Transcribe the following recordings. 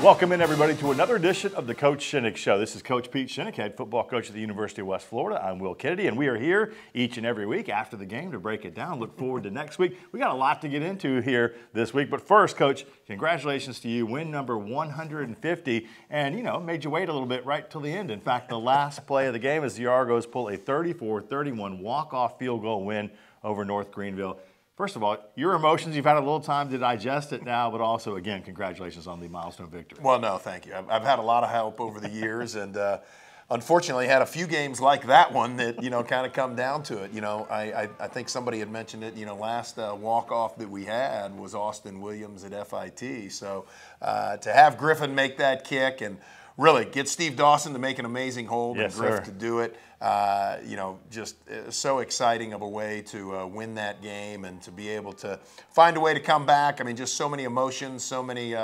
Welcome in, everybody, to another edition of the Coach Shinnick Show. This is Coach Pete Shinnick, head football coach at the University of West Florida. I'm Will Kennedy, and we are here each and every week after the game to break it down. Look forward to next week. We got a lot to get into here this week. But first, Coach, congratulations to you. Win number 150. And, made you wait a little bit right till the end. In fact, the last play of the game is the Argos pull a 34-31 walk-off field goal win over North Greenville. First of all, your emotions, you've had a little time to digest it now, but also, again, congratulations on the milestone victory. Well, no, thank you. I've had a lot of help over the years, and unfortunately had a few games like that one that, kind of come down to it. I think somebody had mentioned it, last walk-off that we had was Austin Williams at FIT. So to have Griffin make that kick and really get Steve Dawson to make an amazing hold and Griff to do it, just so exciting of a way to win that game and to be able to find a way to come back. I mean, just so many emotions, so many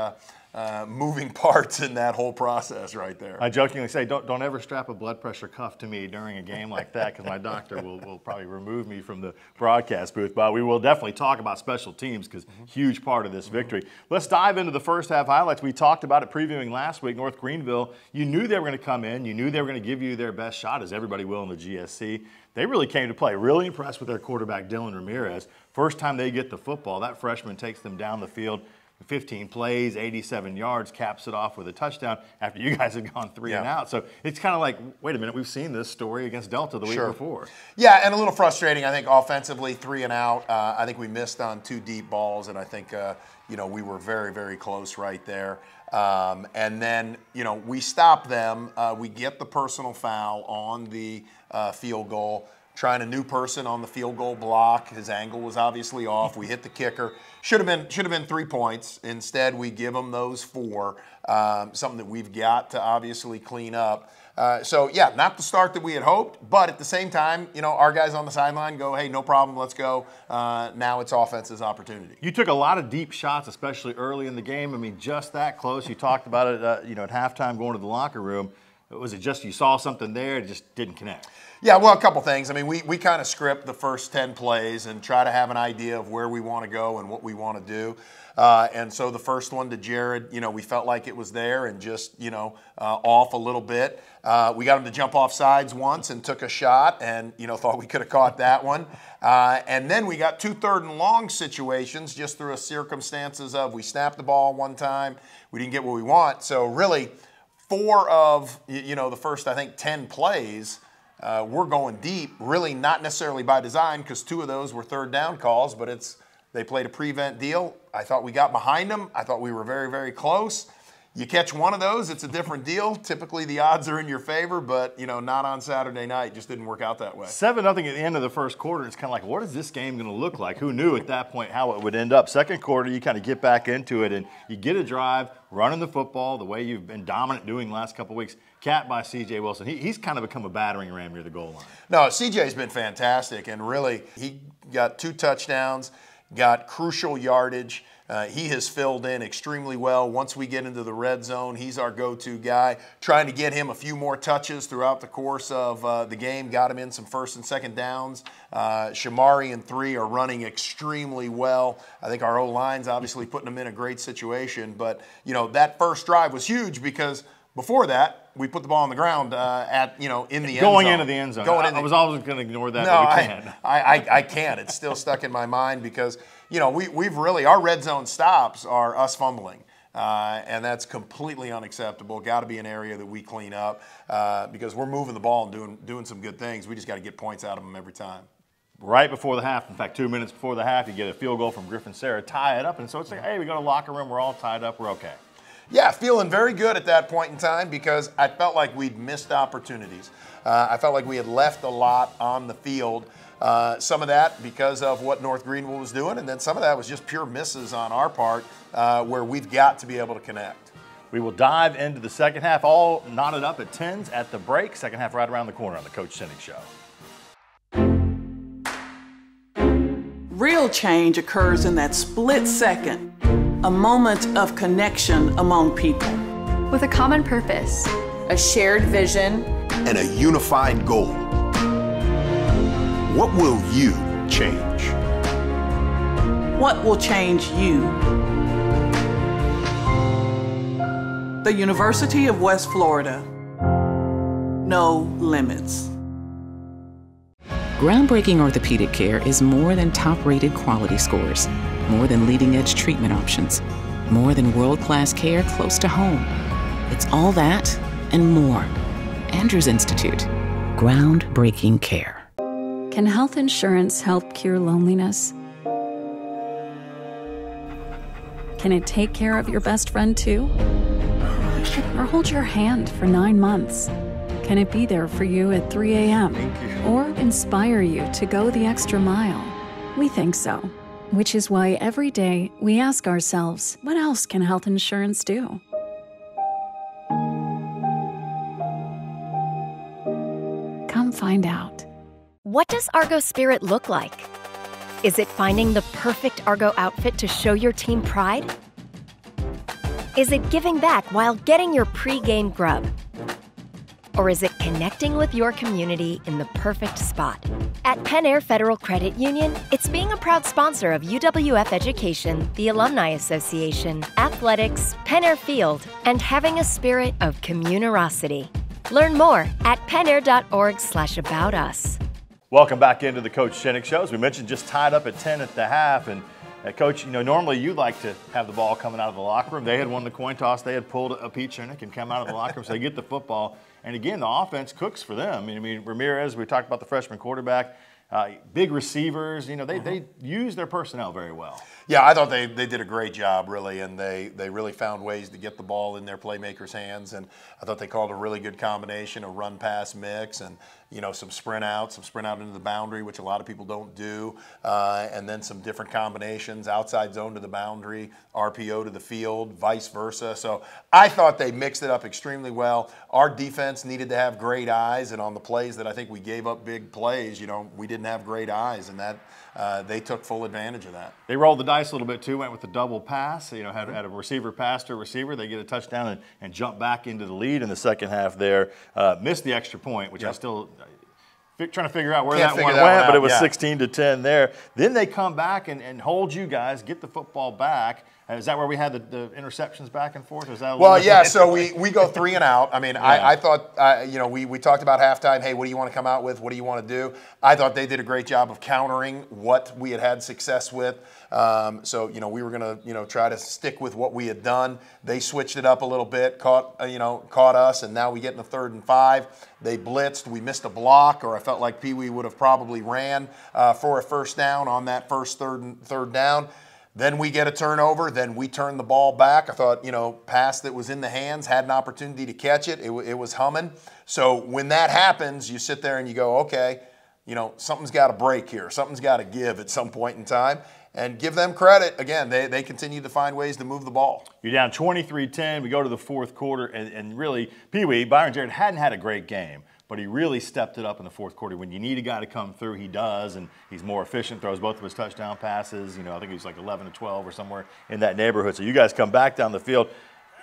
moving parts in that whole process right there. I jokingly say, don't ever strap a blood pressure cuff to me during a game like that, because my doctor will probably remove me from the broadcast booth. But we will definitely talk about special teams, because huge part of this victory. Let's dive into the first half highlights. We talked about it previewing last week. North Greenville, you knew they were going to come in. You knew they were going to give you their best shot, as everybody will in the GSC. They really came to play. Really impressed with their quarterback, Dylan Ramirez. First time they get the football, that freshman takes them down the field. 15 plays, 87 yards, caps it off with a touchdown after you guys had gone three and out. So it's kind of like, wait a minute, we've seen this story against Delta the week before. Yeah, and a little frustrating, I think, offensively, 3 and out. I think we missed on 2 deep balls, and I think, we were very, very close right there. And then, we stop them. We get the personal foul on the field goal. Trying a new person on the field goal block. His angle was obviously off. We hit the kicker. Should have been 3 points. Instead, we give them those 4. Something that we've got to obviously clean up. Not the start that we had hoped, but at the same time, our guys on the sideline go, hey, no problem, let's go. Now it's offense's opportunity. You took a lot of deep shots, especially early in the game. I mean, just that close. You talked about it, at halftime going to the locker room. Was it just you saw something there, it just didn't connect? Yeah, well, a couple things. I mean, we kind of script the first 10 plays and try to have an idea of where we want to go and what we want to do. And so the first one to Jared, we felt like it was there and just, off a little bit. We got him to jump off sides once and took a shot and, thought we could have caught that one. And then we got 2 third and long situations just through circumstances of we snapped the ball one time, we didn't get what we want. So really 4 of, the first, I think, 10 plays, we're going deep, really not necessarily by design, because 2 of those were third down calls, but they played a prevent deal. I thought we got behind them. I thought we were very, very close. You catch one of those, it's a different deal. Typically the odds are in your favor, but not on Saturday night. Just didn't work out that way. 7-0 at the end of the first quarter. It's kind of like, what is this game going to look like? Who knew at that point how it would end up? Second quarter, you kind of get back into it and you get a drive, running the football the way you've been dominant doing the last couple of weeks. Capped by C.J. Wilson. He's kind of become a battering ram near the goal line. No, C.J.'s been fantastic, and really he got 2 touchdowns, got crucial yardage. He has filled in extremely well. Once we get into the red zone, he's our go-to guy. Trying to get him a few more touches throughout the course of the game. Got him in some first and second downs. Shamari and 3 are running extremely well. I think our O-line's obviously putting them in a great situation. But, that first drive was huge because before that, we put the ball on the ground in the end zone. Going into the end zone. I was always going to ignore that, but we can't. I can't. It's still stuck in my mind because, we've really, our red zone stops are us fumbling. And that's completely unacceptable. Got to be an area that we clean up because we're moving the ball and doing some good things. We just got to get points out of them every time. Right before the half, in fact, 2 minutes before the half, you get a field goal from Griffin Sarah, tie it up. And so it's like, hey, we go to the locker room, we're all tied up, we're okay. Yeah, feeling very good at that point in time because I felt like we'd missed opportunities. I felt like we had left a lot on the field. Some of that because of what North Greenville was doing, and then some of that was just pure misses on our part where we've got to be able to connect. We will dive into the second half, all knotted up at 10s at the break. Second half right around the corner on the Coach Shinnick Show. Real change occurs in that split second, a moment of connection among people. With a common purpose, a shared vision, and a unified goal. What will you change? What will change you? The University of West Florida. No limits. Groundbreaking orthopedic care is more than top-rated quality scores, more than leading-edge treatment options, more than world-class care close to home. It's all that and more. Andrews Institute. Groundbreaking care. Can health insurance help cure loneliness? Can it take care of your best friend too? Or hold your hand for 9 months? Can it be there for you at 3 a.m.? Or inspire you to go the extra mile? We think so, which is why every day we ask ourselves, what else can health insurance do? Come find out. What does Argo Spirit look like? Is it finding the perfect Argo outfit to show your team pride? Is it giving back while getting your pre-game grub? Or is it connecting with your community in the perfect spot? At Penn Air Federal Credit Union, it's being a proud sponsor of UWF Education, the Alumni Association, athletics, Penn Air Field, and having a spirit of communerosity. Learn more at pennair.org/aboutus. Welcome back into the Coach Shinnick Show. As we mentioned, just tied up at 10 at the half. And Coach, normally you like to have the ball coming out of the locker room. They had won the coin toss. They had pulled a Pete Shinnick and come out of the locker room. So they get the football. And again, the offense cooks for them. I mean, Ramirez, we talked about the freshman quarterback. Big receivers, they use their personnel very well. Yeah, I thought they did a great job, really, and they really found ways to get the ball in their playmakers' hands. And I thought they called a really good combination, a run-pass mix, and some sprint out into the boundary, which a lot of people don't do, and then some different combinations, outside zone to the boundary, RPO to the field, vice versa. So I thought they mixed it up extremely well. Our defense needed to have great eyes, and on the plays that I think we gave up big plays, we didn't have great eyes, and that they took full advantage of that. They rolled the dice a little bit too, went with the double pass, had a receiver pass to a receiver. They get a touchdown and jump back into the lead in the second half there. Missed the extra point, which I still trying to figure out where that one went, but it was 16-10 there. Then they come back and hold you guys, get the football back. Is that where we had the interceptions back and forth? Is that so we go 3 and out. I mean, I thought, we talked about halftime, hey, what do you want to come out with? What do you want to do? I thought they did a great job of countering what we had success with. So we were going to, try to stick with what we had done. They switched it up a little bit, caught us, and now we get in the 3rd and 5. They blitzed. We missed a block, or I felt like Pee Wee would have probably ran for a first down on that third down. Then we get a turnover. Then we turn the ball back. I thought, pass that was in the hands, had an opportunity to catch it. It was humming. So when that happens, you sit there and you go, okay, something's got to break here. Something's got to give at some point in time. And give them credit. Again, they continue to find ways to move the ball. You're down 23-10. We go to the fourth quarter, and really, Pee Wee, Byron Jarrett hadn't had a great game, but he really stepped it up in the fourth quarter. When you need a guy to come through, he does, and he's more efficient, throws both of his touchdown passes. I think he's like 11-12 or somewhere in that neighborhood. So you guys come back down the field.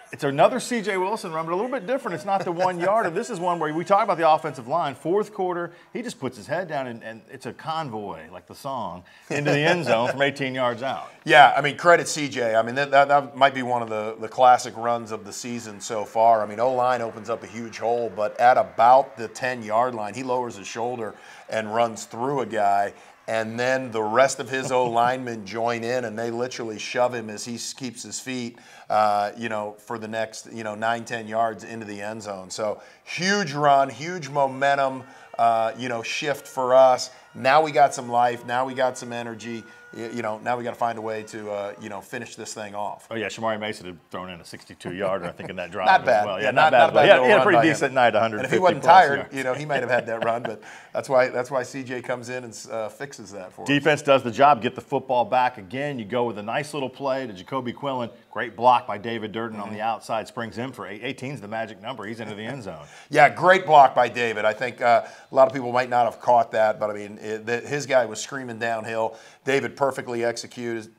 It's another C.J. Wilson run, but a little bit different. It's not the 1 yarder. This is one where we talk about the offensive line. Fourth quarter, he just puts his head down, and it's a convoy, like the song, into the end zone from 18 yards out. Yeah, I mean, credit C.J. I mean, that might be one of the classic runs of the season so far. I mean, O-line opens up a huge hole, but at about the 10-yard line, he lowers his shoulder and runs through a guy. And then the rest of his O-linemen join in, and they literally shove him as he keeps his feet, for the next, 9-10 yards into the end zone. So huge run, huge momentum, shift for us. Now we got some life. Now we got some energy. Now we got to find a way to, finish this thing off. Oh, yeah, Shamari Mason had thrown in a 62-yarder, I think, in that drive not bad. as well. Yeah, not bad. He had a pretty decent night, 150. And if he wasn't tired, he might have had that run, but that's why CJ comes in and fixes that for us. Defense does the job, get the football back again. You go with a nice little play to Jacoby Quillen. Great block by David Durden on the outside, springs in for 18's the magic number. He's into the end zone. Yeah, great block by David. I think a lot of people might not have caught that, but I mean, his guy was screaming downhill. David perfectly executes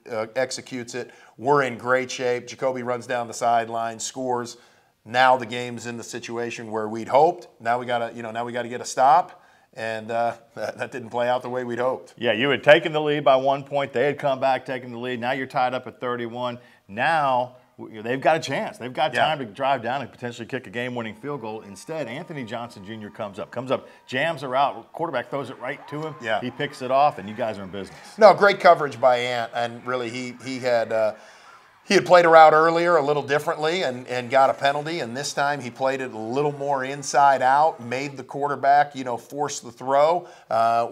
it. We're in great shape. Jacoby runs down the sideline, scores. Now the game's in the situation where we'd hoped. Now we got to get a stop, and that didn't play out the way we'd hoped. Yeah, you had taken the lead by 1 point. They had come back taking the lead. Now you're tied up at 31. Now they've got a chance. They've got time to drive down and potentially kick a game-winning field goal. Instead, Anthony Johnson Jr. comes up, jams a route, quarterback throws it right to him. Yeah. He picks it off, and you guys are in business. No, great coverage by Ant, and really he had played a route earlier a little differently and got a penalty, and this time he played it a little more inside out, made the quarterback, force the throw.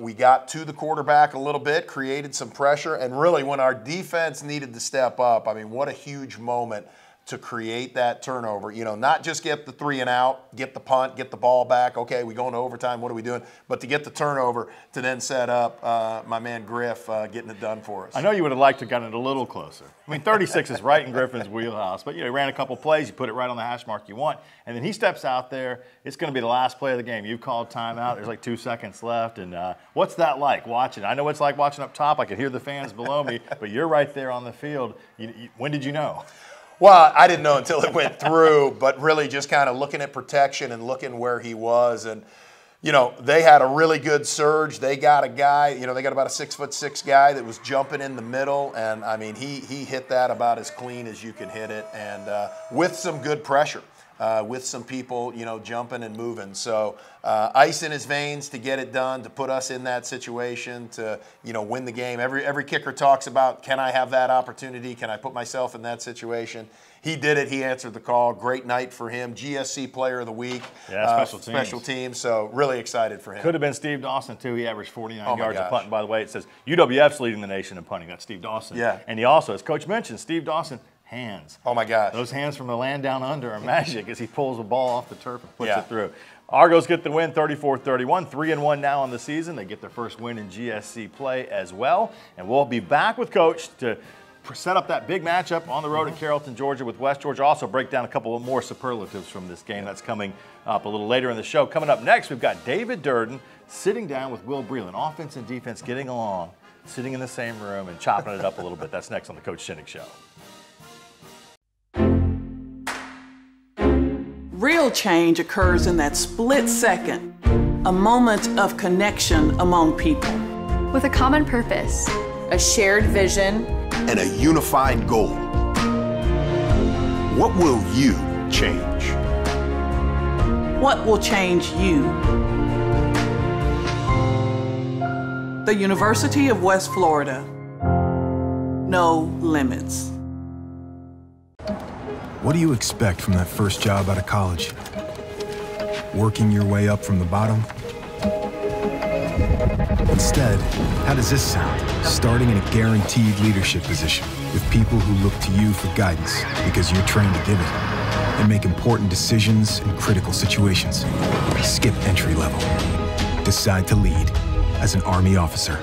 We got to the quarterback a little bit, created some pressure, and really when our defense needed to step up, I mean, what a huge moment to create that turnover. Not just get the 3 and out, get the punt, get the ball back. Okay, we go into overtime, what are we doing? But to get the turnover to then set up my man Griff getting it done for us. I know you would have liked to have gotten it a little closer. I mean, 36 is right in Griffin's wheelhouse, but he ran a couple plays, you put it right on the hash mark you want, and then he steps out there. It's going to be the last play of the game. You've called timeout. There's like 2 seconds left, and what's that like watching? I know what it's like watching up top. I could hear the fans below me, but you're right there on the field. When did you know? Well, I didn't know until it went through, but really just kind of looking at protection and looking where he was. And, they had a really good surge. They got a guy, they got about a 6'6" guy that was jumping in the middle. And, I mean, he hit that about as clean as you can hit it, and with some good pressure. With some people, jumping and moving. So ice in his veins to get it done, to put us in that situation, to, win the game. Every kicker talks about, can I have that opportunity? Can I put myself in that situation? He did it. He answered the call. Great night for him. GSC Player of the Week. Yeah, special teams. So really excited for him. Could have been Steve Dawson, too. He averaged 49 yards of punting. By the way, it says UWF's leading the nation in punting. That's Steve Dawson. Yeah. And he also, as Coach mentioned, Steve Dawson, hands. Oh, my gosh. Those hands from the land down under are magic as he pulls the ball off the turf and puts it through. Argos get the win 34-31, 3-1 now on the season. They get their first win in GSC play as well. And we'll be back with Coach to set up that big matchup on the road at Carrollton, Georgia with West Georgia. Also break down a couple of more superlatives from this game. That's coming up a little later in the show. Coming up next, we've got David Durden sitting down with Will Breland. Offense and defense getting along, sitting in the same room and chopping it up a little bit. That's next on the Coach Shinnick Show. Real change occurs in that split second, a moment of connection among people. With a common purpose, a shared vision, and a unified goal. What will you change? What will change you? The University of West Florida. No limits. What do you expect from that first job out of college? Working your way up from the bottom? Instead, how does this sound? Starting in a guaranteed leadership position with people who look to you for guidance because you're trained to give it and make important decisions in critical situations. Skip entry level. Decide to lead as an Army officer.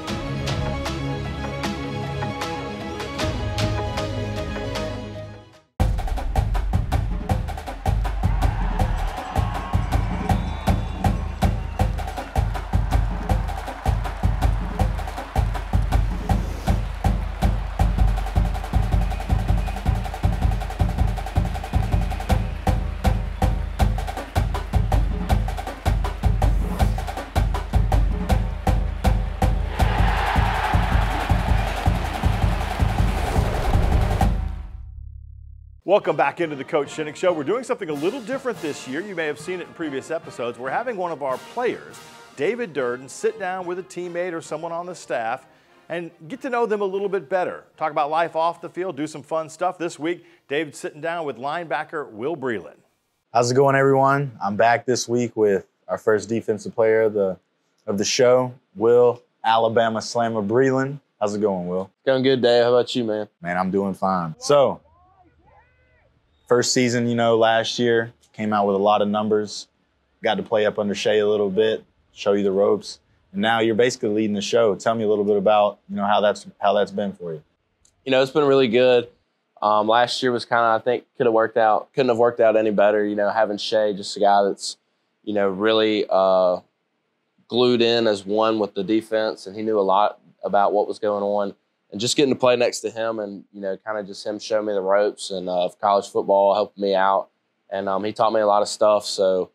Welcome back into the Coach Shinnick Show. We're doing something a little different this year. You may have seen it in previous episodes. We're having one of our players, David Durden, sit down with a teammate or someone on the staff and get to know them a little bit better. Talk about life off the field, do some fun stuff. This week, David's sitting down with linebacker Will Breland. How's it going, everyone? I'm back this week with our first defensive player of the show, Will Alabama Slammer Breland. How's it going, Will? Going good, Dave. How about you, man? Man, I'm doing fine. So, first season, last year, came out with a lot of numbers. Got to play up under Shea a little bit, show you the ropes. And now you're basically leading the show. Tell me a little bit about, how that's been for you. It's been really good. Last year was kind of, I think, couldn't have worked out any better, having Shea, just a guy that's, really glued in as one with the defense, and he knew a lot about what was going on. And just getting to play next to him and, kind of just him showing me the ropes and of college football, helping me out. And he taught me a lot of stuff. So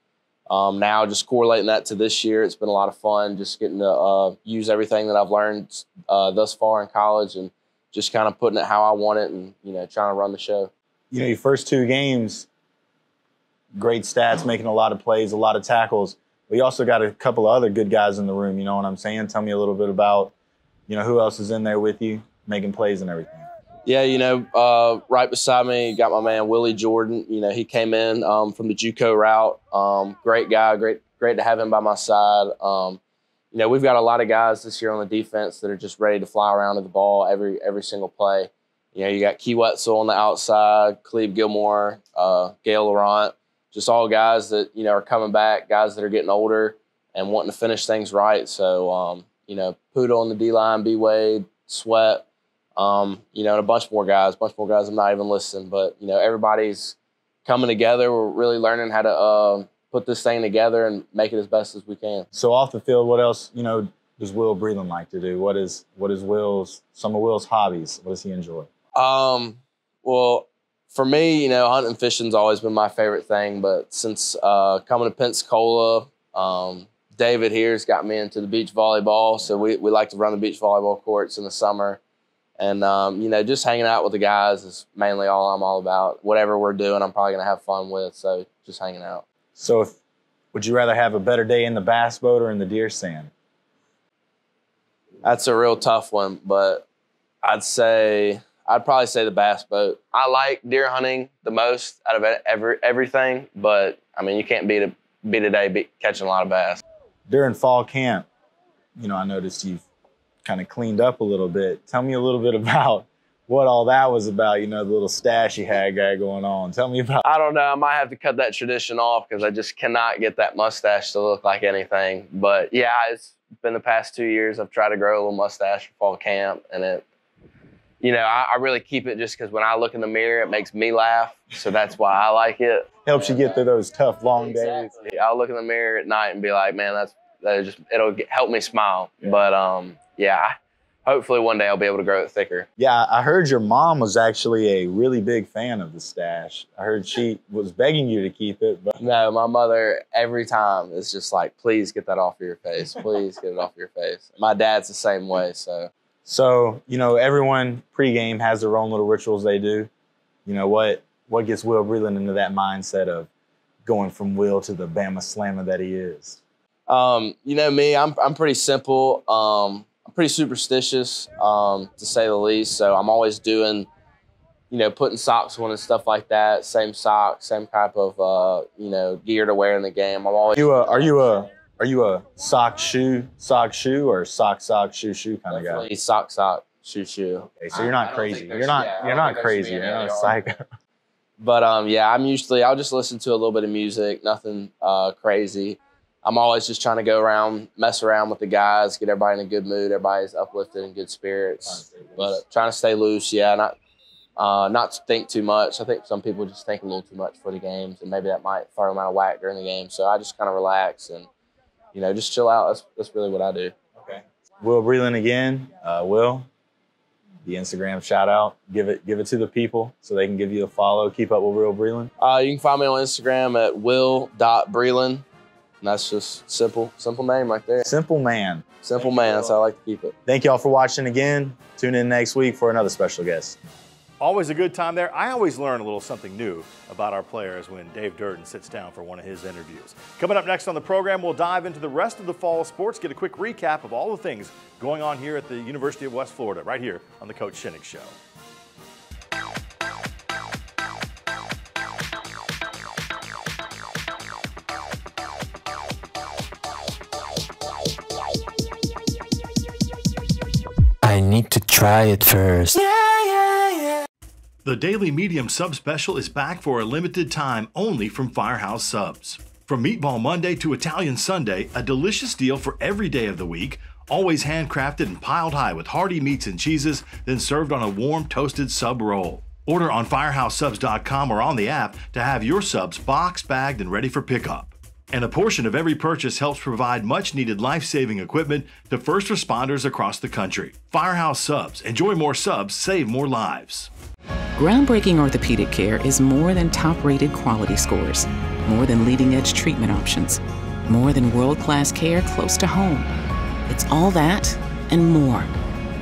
now just correlating that to this year, it's been a lot of fun just getting to use everything that I've learned thus far in college and just kind of putting it how I want it and, trying to run the show. you know, your first 2 games, great stats, making a lot of plays, a lot of tackles. But you also got a couple of other good guys in the room, you know what I'm saying? Tell me a little bit about, you know, who else is in there with you, making plays and everything. Yeah, you know, right beside me, got my man Willie Jordan. You know, he came in from the JUCO route. Great guy, great to have him by my side. You know, we've got a lot of guys this year on the defense that are just ready to fly around to the ball every single play. You know, you got Key Wetzel on the outside, Cleve Gilmore, Gail Laurent, just all guys that, you know, are coming back, guys that are getting older and wanting to finish things right. So, you know, Poodle on the D-line, B-Wade, Sweat, you know, and a bunch more guys I'm not even listing. But, you know, everybody's coming together. We're really learning how to put this thing together and make it as best as we can. So off the field, what else, you know, does Will Breland like to do? What is some of Will's hobbies? What does he enjoy? Well, for me, you know, hunting and fishing's always been my favorite thing. But since coming to Pensacola, David here's got me into the beach volleyball. So we like to run the beach volleyball courts in the summer. And, you know, just hanging out with the guys is mainly all I'm all about. Whatever we're doing, I'm probably going to have fun with. So just hanging out. So would you rather have a better day in the bass boat or in the deer stand? That's a real tough one, but I'd probably say the bass boat. I like deer hunting the most out of everything, but I mean, you can't beat a day catching a lot of bass. During fall camp, you know, I noticed you've kind of cleaned up a little bit. Tell me a little bit about what all that was about, you know, the little stash you had going on. Tell me about. I don't know. I might have to cut that tradition off because I just cannot get that mustache to look like anything. But yeah, it's been the past 2 years. I've tried to grow a little mustache for fall camp, and it, you know, I really keep it just because when I look in the mirror, it makes me laugh. So that's why I like it. Helps you get through those tough, long days. I'll look in the mirror at night and be like, man, it'll help me smile. Yeah. But yeah, hopefully one day I'll be able to grow it thicker. Yeah, I heard your mom was actually a really big fan of the stash. I heard she was begging you to keep it. But no, my mother every time is just like, please get that off of your face. Please get it off your face. My dad's the same way, so. So, you know, everyone pregame has their own little rituals they do. You know, what gets Will Breland into that mindset of going from Will to the Bama Slammer that he is? You know me, I'm pretty simple. I'm pretty superstitious, to say the least. So I'm always doing, you know, putting socks on and stuff like that. Same socks, same type of, you know, gear to wear in the game. I'm always. Are you a sock shoe or sock shoe kind of guy? Sock shoe. Okay, so you're not crazy. You're not crazy. You're not a psycho. But yeah, I'll just listen to a little bit of music, nothing crazy. I'm always just trying to go around, mess around with the guys, get everybody in a good mood, everybody's uplifted in good spirits. But trying to stay loose, yeah, not to think too much. I think some people just think a little too much for the games, and maybe that might throw them out of whack during the game. So I just kind of relax and, you know, just chill out. That's really what I do. Okay. Will Breland again. Will, the Instagram shout out. Give it to the people so they can give you a follow. Keep up with Will Breland. You can find me on Instagram at will.breland. And that's just simple name right there. Simple man. Simple man. That's how I like to keep it. Thank y'all for watching again. Tune in next week for another special guest. Always a good time there. I always learn a little something new about our players when Dave Durden sits down for one of his interviews. Coming up next on the program, we'll dive into the rest of the fall sports, get a quick recap of all the things going on here at the University of West Florida, right here on the Coach Shinnick Show. I need to try it first. The Daily Medium Sub Special is back for a limited time only from Firehouse Subs. From Meatball Monday to Italian Sunday, a delicious deal for every day of the week, always handcrafted and piled high with hearty meats and cheeses, then served on a warm toasted sub roll. Order on firehousesubs.com or on the app to have your subs boxed, bagged, and ready for pickup. And a portion of every purchase helps provide much-needed life-saving equipment to first responders across the country. Firehouse Subs. Enjoy more subs, save more lives. Groundbreaking orthopedic care is more than top-rated quality scores, more than leading-edge treatment options, more than world-class care close to home. It's all that and more.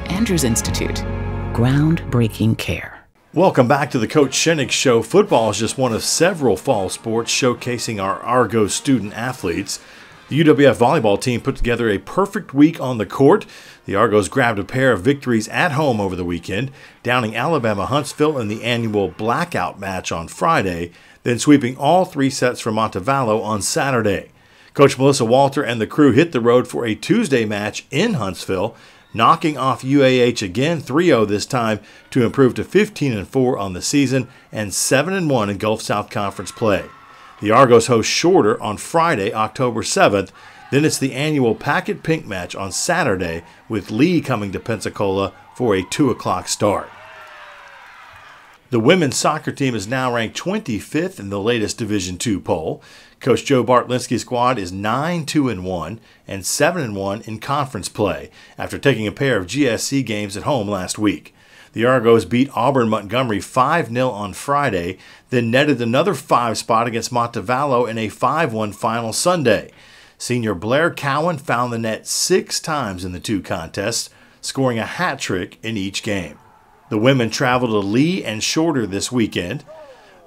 Andrews Institute. Groundbreaking care. Welcome back to the Coach Shinnick Show. Football is just one of several fall sports showcasing our Argos student athletes. The UWF volleyball team put together a perfect week on the court. The Argos grabbed a pair of victories at home over the weekend, downing Alabama Huntsville in the annual blackout match on Friday, then sweeping all 3 sets from Montevallo on Saturday. Coach Melissa Walter and the crew hit the road for a Tuesday match in Huntsville, knocking off UAH again 3-0 this time to improve to 15-4 on the season and 7-1 in Gulf South Conference play. The Argos host Shorter on Friday, October 7th. Then it's the annual Packet Pink match on Saturday, with Lee coming to Pensacola for a 2 o'clock start. The women's soccer team is now ranked 25th in the latest Division II poll. Coach Joe Bartlinski's squad is 9-2-1 and 7-1 in conference play after taking a pair of GSC games at home last week. The Argos beat Auburn Montgomery 5-0 on Friday, then netted another 5 spot against Montevallo in a 5-1 final Sunday. Senior Blair Cowan found the net 6 times in the 2 contests, scoring a hat trick in each game. The women traveled to Lee and Shorter this weekend.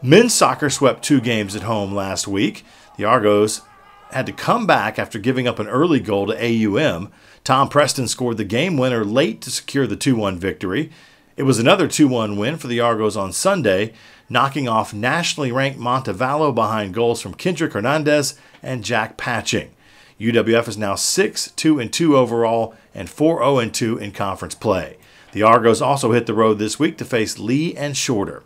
Men's soccer swept 2 games at home last week. The Argos had to come back after giving up an early goal to AUM. Tom Preston scored the game winner late to secure the 2-1 victory. It was another 2-1 win for the Argos on Sunday, knocking off nationally ranked Montevallo behind goals from Kendrick Hernandez and Jack Patching. UWF is now 6-2-2 overall and 4-0-2 in conference play. The Argos also hit the road this week to face Lee and Shorter.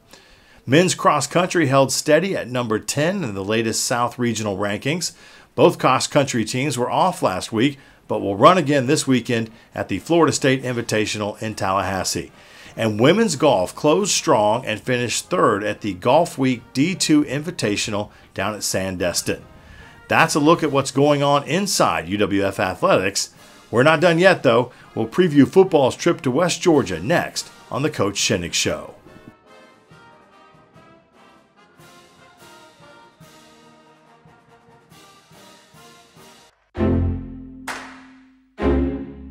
Men's cross country held steady at number 10 in the latest South Regional rankings. Both cross country teams were off last week, but will run again this weekend at the Florida State Invitational in Tallahassee. And women's golf closed strong and finished 3rd at the Golf Week D2 Invitational down at Sandestin. That's a look at what's going on inside UWF athletics. We're not done yet, though. We'll preview football's trip to West Georgia next on the Coach Shinnick Show.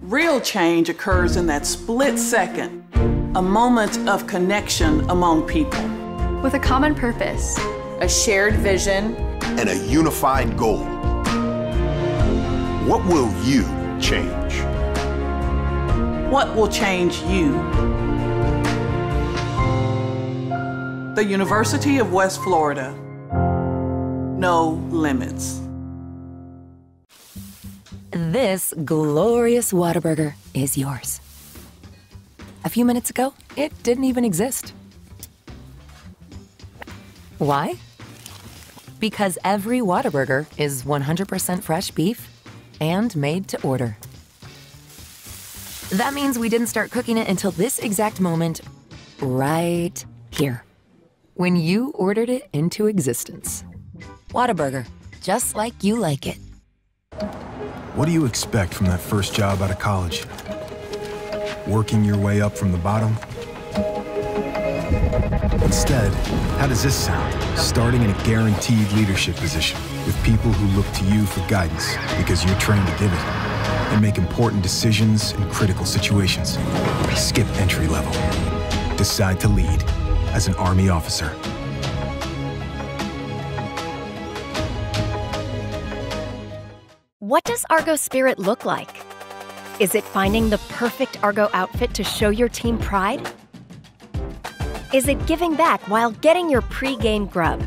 Real change occurs in that split second, a moment of connection among people. With a common purpose, a shared vision, and a unified goal. What will you change? What will change you? The University of West Florida. No limits. This glorious Whataburger is yours. A few minutes ago, it didn't even exist. Why? Because every Whataburger is 100% fresh beef and made to order. That means we didn't start cooking it until this exact moment, right here, when you ordered it into existence. Whataburger, just like you like it. What do you expect from that first job out of college? Working your way up from the bottom? Instead, how does this sound? Starting in a guaranteed leadership position with people who look to you for guidance because you're trained to give it and make important decisions in critical situations. Skip entry level. Decide to lead as an Army officer. What does Argo spirit look like? Is it finding the perfect Argo outfit to show your team pride? Is it giving back while getting your pre-game grub?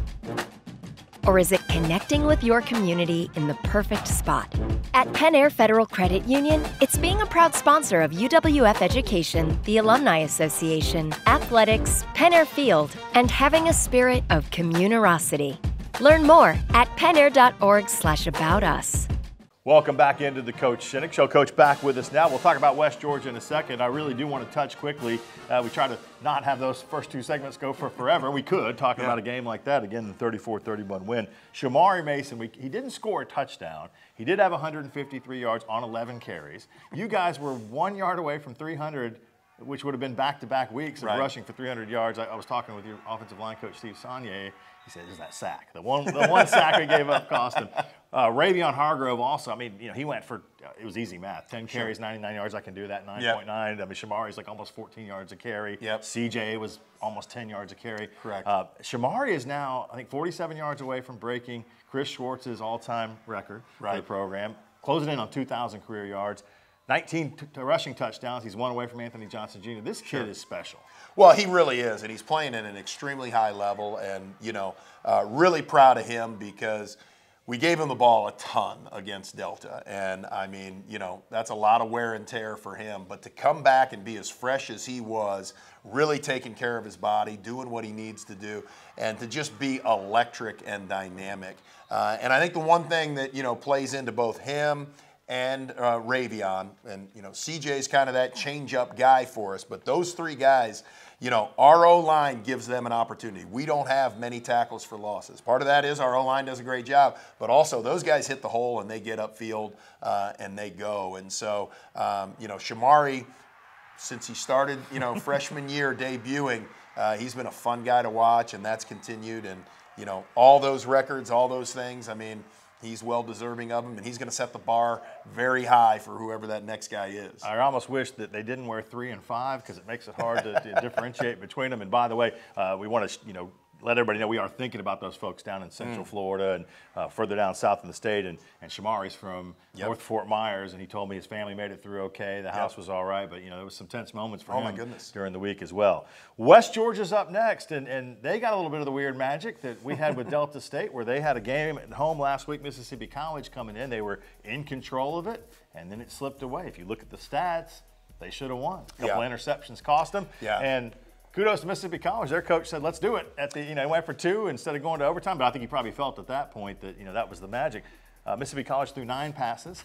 Or is it connecting with your community in the perfect spot? At Penn Air Federal Credit Union, it's being a proud sponsor of UWF Education, the Alumni Association, athletics, Penn Air Field, and having a spirit of communerosity. Learn more at pennair.org/aboutus. Welcome back into the Coach Shinnick Show. Coach back with us now. We'll talk about West Georgia in a second. I really do want to touch quickly. We try to not have those first 2 segments go for forever. We could talk about a game like that. Again, the 34-31 win. Shamari Mason, he didn't score a touchdown. He did have 153 yards on 11 carries. You guys were 1 yard away from 300 which would have been back-to-back weeks of Right. rushing for 300 yards. I was talking with your offensive line coach, Steve Saunier. He said, "Is that sack? The one sack we gave up cost him." Ravion Hargrove also. I mean, he went for it was easy math. 10 carries, 99 yards. I can do that. 9.9. I mean, Shamari's like almost 14 yards a carry. Yep. CJ was almost 10 yards a carry. Correct. Shamari is now, I think, 47 yards away from breaking Chris Schwartz's all-time record for the program, closing in on 2,000 career yards. 19 rushing touchdowns. He's one away from Anthony Johnson Jr. This kid is special. Well, he really is, and he's playing at an extremely high level, and, really proud of him because we gave him the ball a ton against Delta, and, I mean, that's a lot of wear and tear for him, but to come back and be as fresh as he was, really taking care of his body, doing what he needs to do, and to just be electric and dynamic. And I think the one thing that, plays into both him and Ravion, and CJ's kind of that change-up guy for us, but those three guys, our O-line gives them an opportunity. We don't have many tackles for losses. Part of that is our O-line does a great job, but also those guys hit the hole and they get upfield and they go. And so, Shamari, since he started, freshman year debuting, he's been a fun guy to watch, and that's continued. And, all those records, all those things, I mean, he's well deserving of them, and he's going to set the bar very high for whoever that next guy is. I almost wish that they didn't wear 3 and 5 because it makes it hard to differentiate between them. And by the way, we want to, let everybody know we are thinking about those folks down in Central Florida and further down south in the state. And Shamari's from North Fort Myers, and he told me his family made it through okay. The house was all right, but there was some tense moments for him during the week as well. West Georgia's up next, and they got a little bit of the weird magic that we had with Delta State, where they had a game at home last week. Mississippi College coming in, they were in control of it, and then it slipped away. If you look at the stats, they should have won. A couple interceptions cost them, and kudos to Mississippi College. Their coach said, "Let's do it." At the, he went for 2 instead of going to overtime. But I think he probably felt at that point that that was the magic. Mississippi College threw 9 passes,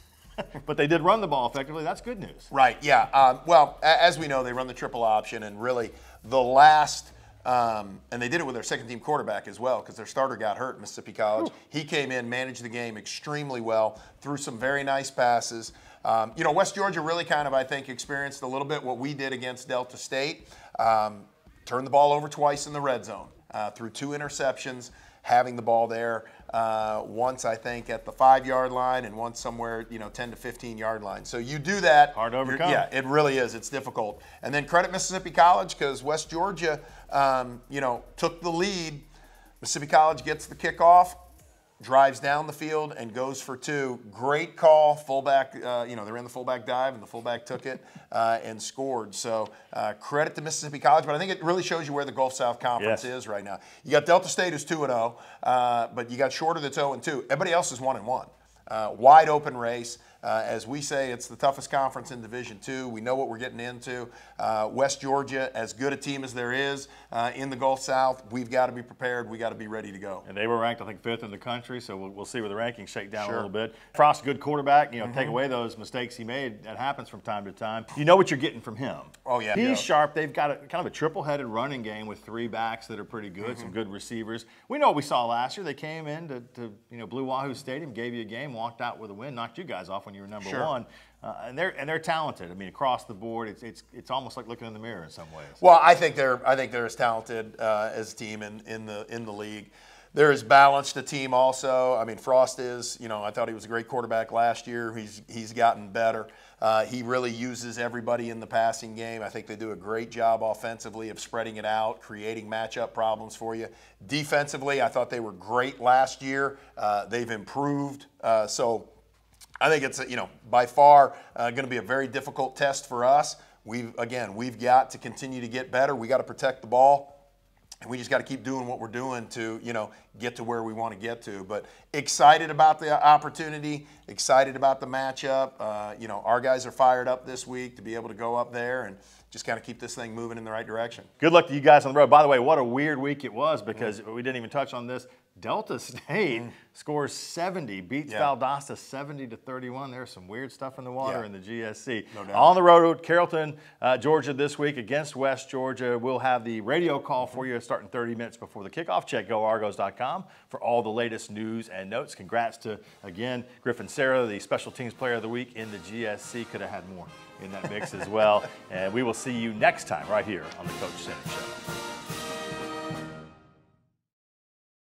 but they did run the ball effectively. That's good news. Right. Yeah. Well, as we know, they run the triple option, and really the last. And they did it with their second-team quarterback as well because their starter got hurt at Mississippi College. Ooh. He came in, managed the game extremely well, threw some very nice passes. West Georgia really kind of, I think, experienced a little bit what we did against Delta State. Turned the ball over twice in the red zone, threw 2 interceptions, having the ball there once, I think, at the 5-yard line and once somewhere, 10 to 15-yard line. So you do that. Hard to overcome. Yeah, it really is. It's difficult. And then credit Mississippi College because West Georgia, took the lead. Mississippi College gets the kickoff, drives down the field, and goes for 2. Great call. Fullback, they're in the fullback dive, and the fullback took it and scored. So credit to Mississippi College, but I think it really shows you where the Gulf South Conference is right now. You got Delta State who's 2-0, but you got Shorter that's 0-2. Everybody else is 1-1. Wide open race. As we say, it's the toughest conference in Division II. We know what we're getting into. West Georgia, as good a team as there is in the Gulf South, we've got to be prepared. We've got to be ready to go. And they were ranked, I think, 5th in the country, so we'll see where the rankings shake down a little bit. Frost, good quarterback. Take away those mistakes he made. That happens from time to time. You know what you're getting from him. Oh, yeah. He's sharp. They've got kind of a triple-headed running game with 3 backs that are pretty good, some good receivers. We know what we saw last year. They came in to Blue Wahoo Stadium, gave you a game, walked out with a win, knocked you guys off when you were number 1. And they're talented. I mean, across the board, it's almost like looking in the mirror in some ways. Well, I think they're as talented as a team in the league. They're as balanced a team also. I mean, Frost is. I thought he was a great quarterback last year. He's gotten better. He really uses everybody in the passing game. I think they do a great job offensively of spreading it out, creating matchup problems for you. Defensively, I thought they were great last year. They've improved. So I think it's by far going to be a very difficult test for us. We've got to continue to get better. We got to protect the ball, and we just got to keep doing what we're doing to get to where we want to get to. But excited about the opportunity, excited about the matchup. Our guys are fired up this week to be able to go up there and just kind of keep this thing moving in the right direction. Good luck to you guys on the road. By the way, what a weird week it was because we didn't even touch on this. Delta State scores 70, beats Valdosta 70-31. There's some weird stuff in the water in the GSC. No doubt. On the road, Carrollton, Georgia this week against West Georgia. We'll have the radio call for you starting 30 minutes before the kickoff. Check goargos.com for all the latest news and notes. Congrats to, again, Griffin Sarah, the Special Teams Player of the Week in the GSC. Could have had more. in that mix as well. And we will see you next time right here on the Coach Shinnick Show.